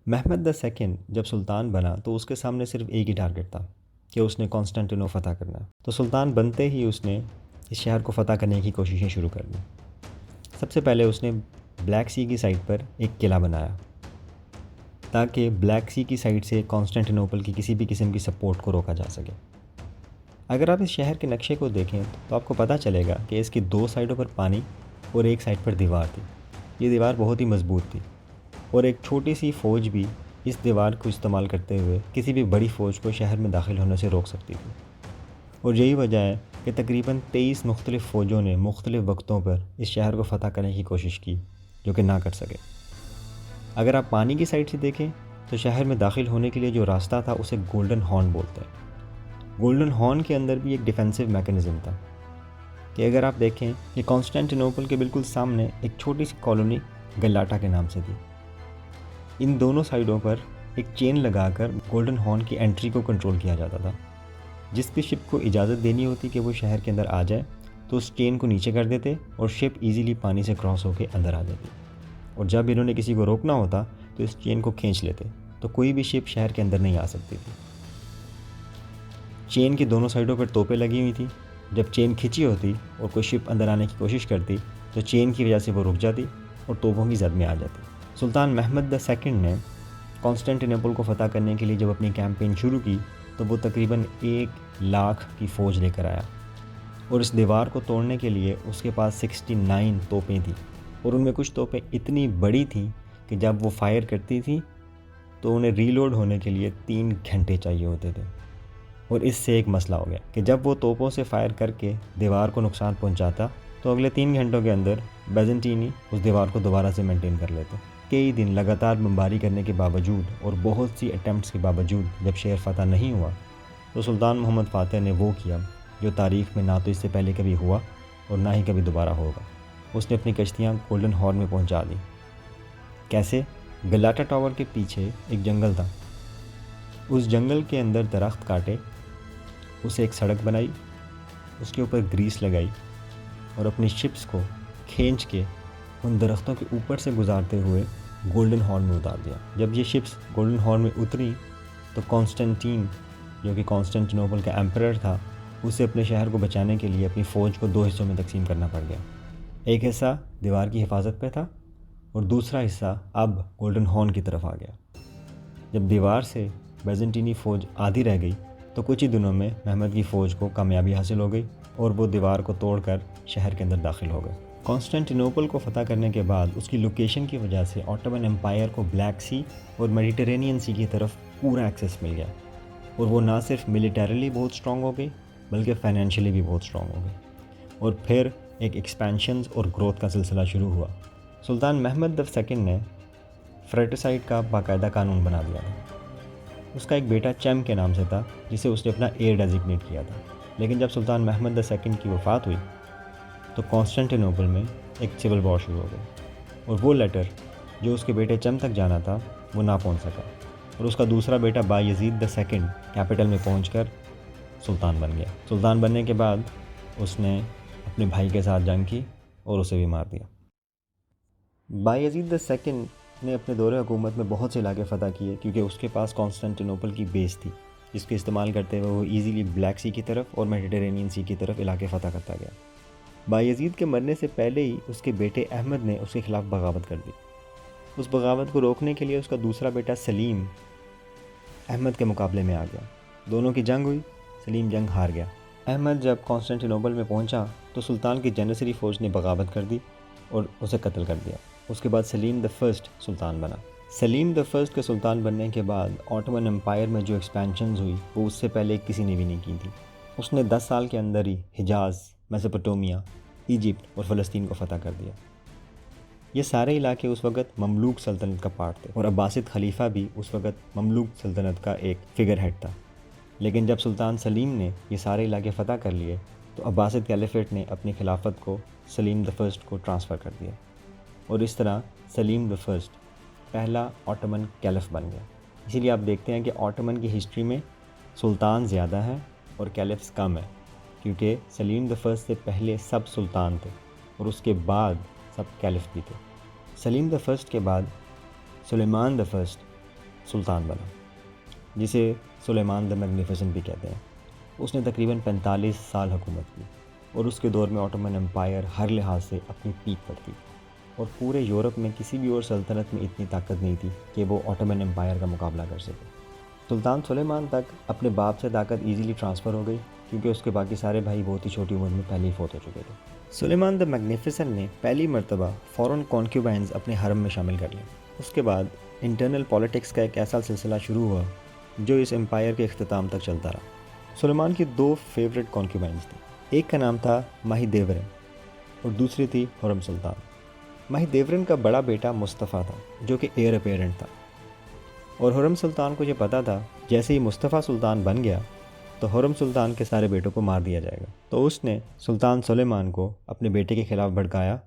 Muhammad the second جب سلطان بنا تو اس کے سامنے صرف ایک ہی ٹارگٹ تھا کہ اس نے کانسٹنٹینو فتح کرنا ہے۔ تو سلطان بنتے ہی اس نے اس شہر کو فتح کرنے کی کوششیں شروع کر دیں۔ سب سے پہلے اس نے بلیک سی کی سائڈ پر ایک قلعہ بنایا تاکہ بلیک سی کی سائڈ سے کانسٹنٹینوپل کی کسی بھی قسم کی سپورٹ کو روکا جا سکے۔ اگر آپ اس شہر کے نقشے کو دیکھیں تو آپ کو پتہ چلے گا کہ اس کی دو سائڈوں پر پانی اور ایک سائڈ پر دیوار تھی۔ یہ دیوار بہت ہی مضبوط تھی اور ایک چھوٹی سی فوج بھی اس دیوار کو استعمال کرتے ہوئے کسی بھی بڑی فوج کو شہر میں داخل ہونے سے روک سکتی تھی۔ اور یہی وجہ ہے کہ تقریباً 23 مختلف فوجوں نے مختلف وقتوں پر اس شہر کو فتح کرنے کی کوشش کی جو کہ نہ کر سکے۔ اگر آپ پانی کی سائڈ سے دیکھیں تو شہر میں داخل ہونے کے لیے جو راستہ تھا اسے گولڈن ہارن بولتے ہیں۔ گولڈن ہارن کے اندر بھی ایک ڈیفینسو میکنزم تھا کہ اگر آپ دیکھیں کہ کانسٹنٹینوپل کے بالکل سامنے ایک چھوٹی سی کالونی گلاٹا کے نام سے تھی۔ ان دونوں سائڈوں پر ایک چین لگا کر گولڈن ہارن کی انٹری کو کنٹرول کیا جاتا تھا۔ جس بھی شپ کو اجازت دینی ہوتی کہ وہ شہر کے اندر آ جائے تو اس چین کو نیچے کر دیتے اور شپ ایزیلی پانی سے کراس ہو کے اندر آ جاتی، اور جب انہوں نے کسی کو روکنا ہوتا تو اس چین کو کھینچ لیتے تو کوئی بھی شپ شہر کے اندر نہیں آ سکتی تھی۔ چین کی دونوں سائڈوں پر توپیں لگی ہوئی تھیں۔ جب چین کھینچی ہوتی اور کوئی شپ اندر آنے کی کوشش کرتی تو چین کی وجہ سے وہ رک جاتی اور توپوں کی زد میں آ جاتی۔ سلطان محمد دا سیکنڈ نے کانسٹنٹینوپل کو فتح کرنے کے لیے جب اپنی کیمپین شروع کی تو وہ تقریباً 1,00,000 کی فوج لے کر آیا، اور اس دیوار کو توڑنے کے لیے اس کے پاس 69 توپیں تھیں، اور ان میں کچھ توپیں اتنی بڑی تھیں کہ جب وہ فائر کرتی تھیں تو انہیں ری لوڈ ہونے کے لیے 3 گھنٹے چاہیے ہوتے تھے۔ اور اس سے ایک مسئلہ ہو گیا کہ جب وہ توپوں سے فائر کر کے دیوار کو نقصان پہنچاتا تو اگلے 3 گھنٹوں کے اندر بیزنٹینی اس دیوار کو دوبارہ سے مینٹین کر لیتے۔ کئی دن لگاتار بمباری کرنے کے باوجود اور بہت سی اٹیمپٹس کے باوجود جب شہر فتح نہیں ہوا تو سلطان محمد فاتح نے وہ کیا جو تاریخ میں نہ تو اس سے پہلے کبھی ہوا اور نہ ہی کبھی دوبارہ ہوگا۔ اس نے اپنی کشتیاں گولڈن ہارن میں پہنچا دیں۔ کیسے؟ گلاٹا ٹاور کے پیچھے ایک جنگل تھا، اس جنگل کے اندر درخت کاٹے، اسے ایک سڑک بنائی، اس کے اوپر گریس لگائی اور اپنی شپس کو کھینچ کے ان درختوں کے اوپر سے گزارتے ہوئے گولڈن ہارن میں اتار دیا۔ جب یہ شپس گولڈن ہارن میں اتری تو کانسٹنٹین جو کہ کانسٹنٹینوپل کا ایمپرر تھا اسے اپنے شہر کو بچانے کے لیے اپنی فوج کو 2 حصوں میں تقسیم کرنا پڑ گیا۔ ایک حصہ دیوار کی حفاظت پہ تھا اور دوسرا حصہ اب گولڈن ہارن کی طرف آ گیا۔ جب دیوار سے بیزنٹینی فوج آدھی رہ گئی تو کچھ ہی دنوں میں محمد کی فوج کو کامیابی حاصل ہو گئی اور وہ دیوار کو توڑ کر شہر کے اندر داخل ہو گئے۔ کانسٹنٹینوپل کو فتح کرنے کے بعد اس کی لوکیشن کی وجہ سے آٹومن امپائر کو بلیک سی اور میڈیٹرینین سی کی طرف پورا ایکسیس مل گیا، اور وہ نہ صرف ملیٹریلی بہت سٹرونگ ہو گئی بلکہ فائنینشلی بھی بہت سٹرونگ ہو گئی، اور پھر ایک ایکسپینشنز اور گروتھ کا سلسلہ شروع ہوا۔ سلطان محمد دا سیکنڈ نے فریٹیسائڈ کا باقاعدہ قانون بنا دیا تھا۔ اس کا ایک بیٹا چیم کے نام سے تھا جسے اس نے اپنا ایئر ڈیزگنیٹ کیا تھا، لیکن جب سلطان محمد دا سیکنڈ کی وفات ہوئی تو کانسٹنٹینوپل میں ایک سول وار شروع ہو گئی، اور وہ لیٹر جو اس کے بیٹے چیم تک جانا تھا وہ نہ پہنچ سکا، اور اس کا دوسرا بیٹا بایزید دا سیکنڈ کیپٹل میں پہنچ کر سلطان بن گیا۔ سلطان بننے کے بعد اس نے اپنے بھائی کے ساتھ جنگ کی اور اسے بھی مار دیا۔ بایزید دا سیکنڈ نے اپنے دور حکومت میں بہت سے علاقے فتح کیے کیونکہ اس کے پاس کانسٹنٹینوپل کی بیس تھی جس کے استعمال کرتے ہوئے وہ ایزیلی بلیک سی کی طرف اور میڈیٹرینین سی کی طرف علاقے فتح کرتا گیا۔ بایزید کے مرنے سے پہلے ہی اس کے بیٹے احمد نے اس کے خلاف بغاوت کر دی۔ اس بغاوت کو روکنے کے لیے اس کا دوسرا بیٹا سلیم احمد کے مقابلے میں آ گیا۔ دونوں کی جنگ ہوئی، سلیم جنگ ہار گیا۔ احمد جب کانسٹنٹینوپل میں پہنچا تو سلطان کی جنیسری فوج نے بغاوت کر دی اور اسے قتل کر دیا۔ اس کے بعد سلیم دا فرسٹ سلطان بنا۔ سلیم دا فرسٹ کے سلطان بننے کے بعد آٹومن امپائر میں جو ایکسپینشنز ہوئی وہ اس سے پہلے کسی نے بھی نہیں کی تھی۔ اس نے 10 سال کے اندر ہی حجاز، میسوپوٹیمیا، ایجپٹ اور فلسطین کو فتح کر دیا۔ یہ سارے علاقے اس وقت مملوک سلطنت کا پارٹ تھے اور عباسد خلیفہ بھی اس وقت مملوک سلطنت کا ایک فگر ہیڈ تھا۔ لیکن جب سلطان سلیم نے یہ سارے علاقے فتح کر لیے تو عباسد کیلیفیٹ نے اپنی خلافت کو سلیم دا فرسٹ کو ٹرانسفر کر دیا، اور اس طرح سلیم دا فرسٹ پہلا آٹومن کیلف بن گیا۔ اسی لیے آپ دیکھتے ہیں کہ آٹومن کی ہسٹری میں سلطان زیادہ ہیں اور کیلفس کم ہیں، کیونکہ سلیم دا فرسٹ سے پہلے سب سلطان تھے اور اس کے بعد سب کیلف بھی تھے۔ سلیم دا فرسٹ کے بعد سلیمان دا فرسٹ سلطان بنا، جسے سلیمان دا میگنیفیسنٹ بھی کہتے ہیں۔ اس نے تقریباً 45 سال حکومت کی اور اس کے دور میں آٹومن امپائر ہر لحاظ سے اپنی پیک پر تھی، اور پورے یورپ میں کسی بھی اور سلطنت میں اتنی طاقت نہیں تھی کہ وہ آٹومن امپائر کا مقابلہ کر سکے۔ سلطان سلیمان تک اپنے باپ سے طاقت ایزیلی ٹرانسفر ہو گئی، کیونکہ اس کے باقی سارے بھائی بہت ہی چھوٹی عمر میں پہلے ہی فوت ہو چکے تھے۔ سلیمان دا میگنیفیسنٹ نے پہلی مرتبہ فورن کانکیوبائنز اپنے حرم میں شامل کر لیں۔ اس کے بعد انٹرنل پالیٹکس کا ایک ایسا سلسلہ شروع ہوا جو اس امپائر کے اختتام تک چلتا رہا۔ سلیمان کی 2 فیوریٹ کانکیوبائنز تھیں، ایک کا نام تھا ماہی دیورن اور دوسری تھی حرم سلطان۔ ماہی دیورن کا بڑا بیٹا مصطفیٰ تھا جو کہ ایئر اپیرنٹ تھا، اور حرم سلطان کو یہ پتا تھا جیسے ہی مصطفیٰ سلطان بن گیا تو حرم سلطان کے سارے بیٹوں کو مار دیا جائے گا، تو اس نے سلطان سلیمان کو اپنے بیٹے کے خلاف بھڑکایا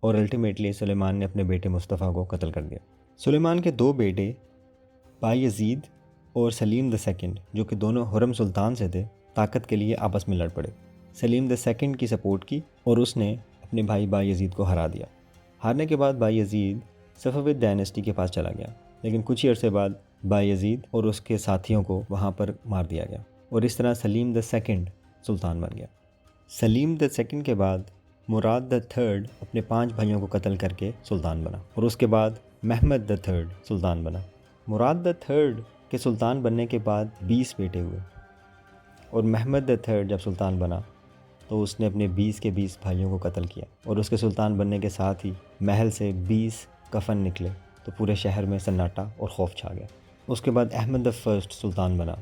اور الٹیمیٹلی سلیمان نے اپنے بیٹے مصطفیٰ کو قتل کر دیا۔ سلیمان کے 2 بیٹے بایزید اور سلیم دا سیکنڈ، جو کہ دونوں حرم سلطان سے تھے، طاقت کے لیے آپس میں لڑ پڑے۔ سلیم دا سیکنڈ کی سپورٹ کی اور اس نے اپنے بھائی بایزید کو ہرا دیا۔ ہارنے کے بعد بایزید صفوید ڈائنیسٹی کے پاس چلا گیا، لیکن کچھ ہی عرصے بعد بایزید اور اس کے ساتھیوں کو وہاں پر مار دیا گیا، اور اس طرح سلیم دا سیکنڈ سلطان بن گیا۔ سلیم دا سیکنڈ کے بعد مراد دا تھرڈ اپنے 5 بھائیوں کو قتل کر کے سلطان بنا، اور اس کے بعد محمد دا تھرڈ سلطان بنا۔ مراد دا تھرڈ کے سلطان بننے کے بعد 20 بیٹے ہوئے، اور محمد دا تھرڈ جب سلطان بنا تو اس نے اپنے 20 کے 20 بھائیوں کو قتل کیا، اور اس کے سلطان بننے کے ساتھ ہی محل سے 20 کفن نکلے تو پورے شہر میں سناٹا اور خوف چھا گیا۔ اس کے بعد احمد دا فرسٹ سلطان بنا،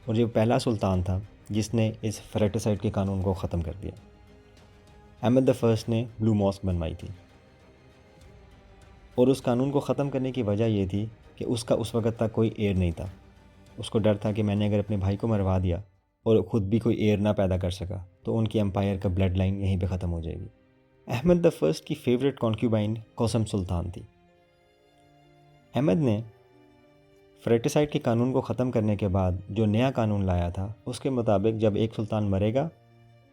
اور یہ پہلا سلطان تھا جس نے اس فریٹیسائڈ کے قانون کو ختم کر دیا۔ احمد دا فرسٹ نے بلو ماسک بنوائی تھی، اور اس قانون کو ختم کرنے کی وجہ یہ تھی کہ اس کا اس وقت تک کوئی ایئر نہیں تھا۔ اس کو ڈر تھا کہ میں نے اگر اپنے بھائی کو مروا دیا اور خود بھی کوئی ایئر نہ پیدا کر سکا تو ان کی امپائر کا بلڈ لائن یہیں پہ ختم ہو جائے گی۔ احمد دا فرسٹ کی فیوریٹ کانکیوبائن قاسم سلطان تھی۔ احمد نے فریٹیسائڈ کے قانون کو ختم کرنے کے بعد جو نیا قانون لایا تھا، اس کے مطابق جب ایک سلطان مرے گا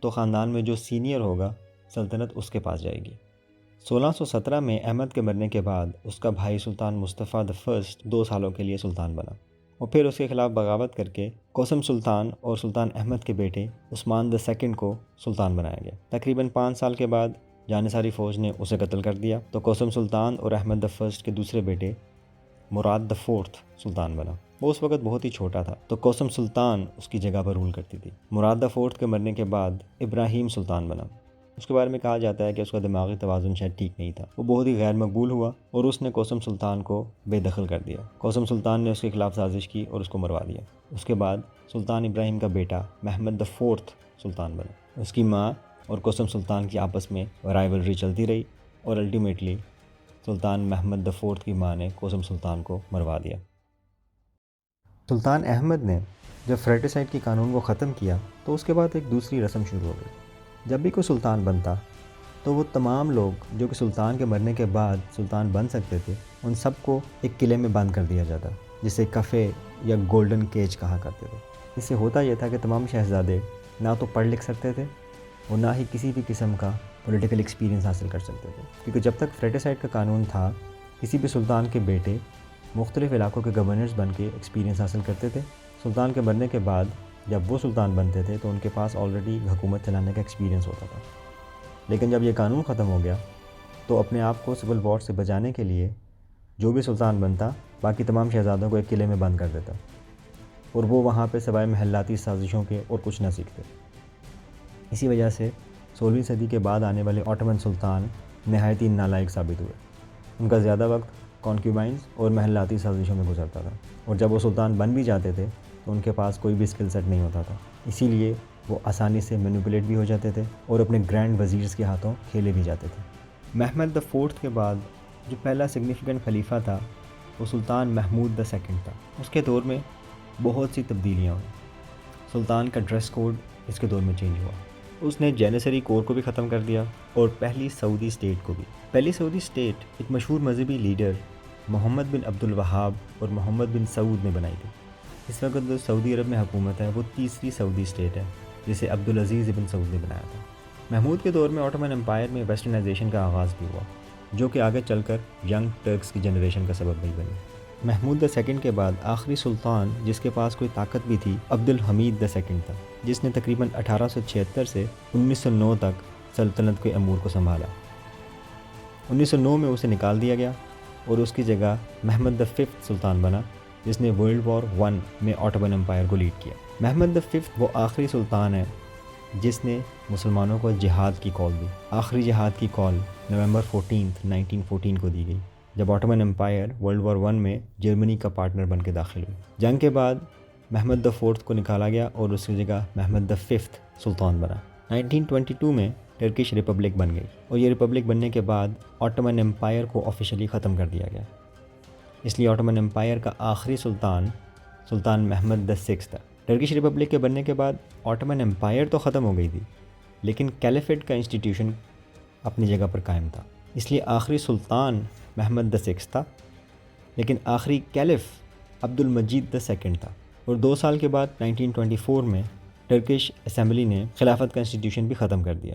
تو خاندان میں جو سینئر ہوگا سلطنت اس کے پاس جائے گی۔ 1617 میں احمد کے مرنے کے بعد اس کا بھائی سلطان مصطفیٰ دا فرسٹ 2 سالوں کے لیے سلطان بنا، اور پھر اس کے خلاف بغاوت کر کے قاسم سلطان اور سلطان احمد کے بیٹے عثمان دا سیکنڈ کو سلطان بنایا گیا۔ تقریباً 5 سال کے بعد جانصاری فوج نے اسے قتل کر دیا، تو قاسم سلطان اور احمد دا فرسٹ کے دوسرے بیٹے مراد دا فورتھ سلطان بنا۔ وہ اس وقت بہت ہی چھوٹا تھا، تو قاسم سلطان اس کی جگہ پر رول کرتی تھی۔ مراد دا فورتھ کے مرنے کے بعد ابراہیم سلطان بنا۔ اس کے بارے میں کہا جاتا ہے کہ اس کا دماغی توازن شاید ٹھیک نہیں تھا، وہ بہت ہی غیر مقبول ہوا اور اس نے قاسم سلطان کو بے دخل کر دیا۔ قاسم سلطان نے اس کے خلاف سازش کی اور اس کو مروا دیا۔ اس کے بعد سلطان ابراہیم کا بیٹا محمد دا فورتھ سلطان بنا۔ اس کی ماں اور قاسم سلطان کی آپس میں رائیولری چلتی رہی، اور ultimately Sultan Muhammad the fourth کی ماں نے قاسم سلطان کو مروا دیا۔ سلطان احمد نے جب فریٹیسائڈ کے قانون کو ختم کیا تو اس کے بعد ایک دوسری رسم شروع ہو گئی۔ جب بھی کوئی سلطان بنتا تو وہ تمام لوگ جو کہ سلطان کے مرنے کے بعد سلطان بن سکتے تھے، ان سب کو ایک قلعے میں بند کر دیا جاتا، جسے کفے یا گولڈن کیج کہا کرتے تھے۔ اس سے ہوتا یہ تھا کہ تمام شہزادے نہ تو پڑھ لکھ سکتے تھے اور نہ ہی کسی بھی قسم کا پولیٹیکل ایکسپیرینس حاصل کر سکتے تھے، کیونکہ جب تک فریٹیسائڈ کا قانون تھا کسی بھی سلطان کے بیٹے مختلف علاقوں کے گورنرز بن کے ایکسپیرینس حاصل کرتے تھے۔ سلطان کے مرنے کے بعد جب وہ سلطان بنتے تھے تو ان کے پاس آلریڈی حکومت چلانے کا ایکسپیرینس ہوتا تھا، لیکن جب یہ قانون ختم ہو گیا تو اپنے آپ کو سول وار سے بچانے کے لیے جو بھی سلطان بنتا باقی تمام شہزادوں کو ایک قلعے میں بند کر دیتا، اور وہ وہاں پہ سوائے محلاتی سازشوں کے اور کچھ نہ سیکھتے۔ اسی وجہ سے 16ویں صدی کے بعد آنے والے آٹومن سلطان نہایت ہی نالائق ثابت ہوئے۔ ان کا زیادہ وقت کانکیوبائنز اور محلاتی سازشوں میں گزرتا تھا، اور جب وہ سلطان بن بھی جاتے تھے تو ان کے پاس کوئی بھی اسکل سیٹ نہیں ہوتا تھا، اسی لیے وہ آسانی سے مینیپولیٹ بھی ہو جاتے تھے اور اپنے گرینڈ وزیرز کے ہاتھوں کھیلے بھی جاتے تھے۔ محمد دا فورتھ کے بعد جو پہلا سگنیفیکنٹ خلیفہ تھا وہ سلطان محمود دا سیکنڈ تھا۔ اس کے دور میں بہت سی تبدیلیاں ہوئیں۔ سلطان کا ڈریس کوڈ اس کے دور میں چینج ہوا۔ اس نے جینیسری کور کو بھی ختم کر دیا اور پہلی سعودی اسٹیٹ کو بھی۔ پہلی سعودی اسٹیٹ ایک مشہور مذہبی لیڈر محمد بن عبد الوہاب اور محمد بن سعود نے بنائی تھی۔ اس وقت جو سعودی عرب میں حکومت ہے وہ تیسری سعودی اسٹیٹ ہے، جسے عبدالعزیز بن سعود نے بنایا تھا۔ محمود کے دور میں آٹومن امپائر میں ویسٹرنائزیشن کا آغاز بھی ہوا، جو کہ آگے چل کر ینگ ٹرکس کی جنریشن کا سبب بھی بنی۔ محمود دا سیکنڈ کے بعد آخری سلطان جس کے پاس کوئی طاقت بھی تھی عبد الحمید دا سیکنڈ تھا، جس نے تقریباً 1876 سے 1909 تک سلطنت کے امور کو سنبھالا۔ 1909 میں اسے نکال دیا گیا اور اس کی جگہ محمد دا ففتھ سلطان بنا، جس نے ورلڈ وار 1 میں آٹومن امپائر کو لیڈ کیا۔ محمد دا ففتھ وہ آخری سلطان ہے جس نے مسلمانوں کو جہاد کی کال دی۔ آخری جہاد کی کال نومبر 14 1914 کو دی گئی، جب آٹومن امپائر ورلڈ وار 1 میں جرمنی کا پارٹنر بن کے داخل ہوئی۔ جنگ کے بعد محمد دا فورتھ کو نکالا گیا اور اس کی جگہ محمد دا ففتھ سلطان بنا۔ 1922 میں ٹرکش ریپبلک بن گئی اور یہ ریپبلک بننے کے بعد آٹومن امپائر کو آفیشلی ختم کر دیا گیا، اس لیے آٹومن امپائر کا آخری سلطان محمد دا سکس تھا۔ ٹرکش ریپبلک کے بننے کے بعد آٹومن امپائر تو ختم ہو گئی تھی، لیکن کیلیفیٹ کا انسٹیٹیوشن اپنی جگہ پر قائم تھا، اس لیے آخری سلطان محمد دا سکس تھا، لیکن آخری caliph Abdul Majeed the second تھا۔ اور 2 سال کے بعد 1924 میں ٹرکش اسمبلی نے خلافت کا انسٹیٹیوشن بھی ختم کر دیا۔